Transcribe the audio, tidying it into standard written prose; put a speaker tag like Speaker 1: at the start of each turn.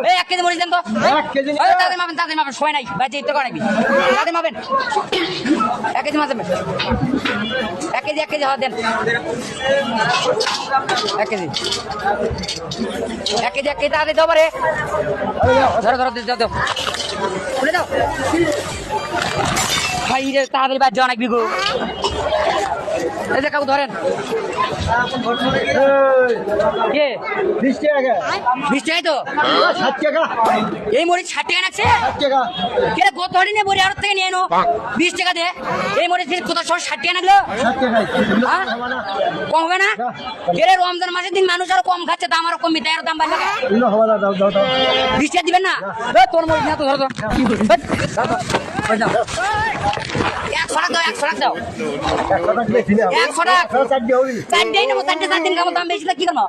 Speaker 1: এই 1 কেজি মরিচ দেন তো
Speaker 2: 1 কেজি
Speaker 1: ওই তাদের মাপেন সময় নাই ভাই যেতে করে নাকি তাদের মাপেন 1 কেজি মাছ দেবেন 1 কেজি হওয়া দেন 1 কেজি 1 কেজি তাদের দাও পারে ধরো দাও খুলে দাও ভাই রে তাদের বাদ অনেক বিগু এই যে কাকু ধরেন কে
Speaker 2: 20 টাকা
Speaker 1: 20 টাকাই তো
Speaker 2: 60 টাকা
Speaker 1: এই মরিচ 60 টাকা নাকছে
Speaker 2: 60 টাকা
Speaker 1: কে গত হরি নে বড়ি আর থেকে নিয়ে নো 20 টাকা দে এই মরিচ কত 60 টাকা নাগলো
Speaker 2: 60 টাকা
Speaker 1: হ্যাঁ? কম হবে না কে রে রমজান মাসের দিন মানুষ আরো কম খাচ্ছে দাম আরো কমবে তাই আরো দাম বাড়বে
Speaker 2: ইনো হবে না দাও
Speaker 1: 20 টাকা দিবেন না তোর মরিচ না তো ধরো তো 100 টাকা দাও 100 টাকা দাও
Speaker 2: 100 টাকা বেশি না
Speaker 1: 100 টাকা
Speaker 2: 100 টাকা দিও
Speaker 1: 4 দিন নেবো 4 দিন কামো দাম বেশি কি করবো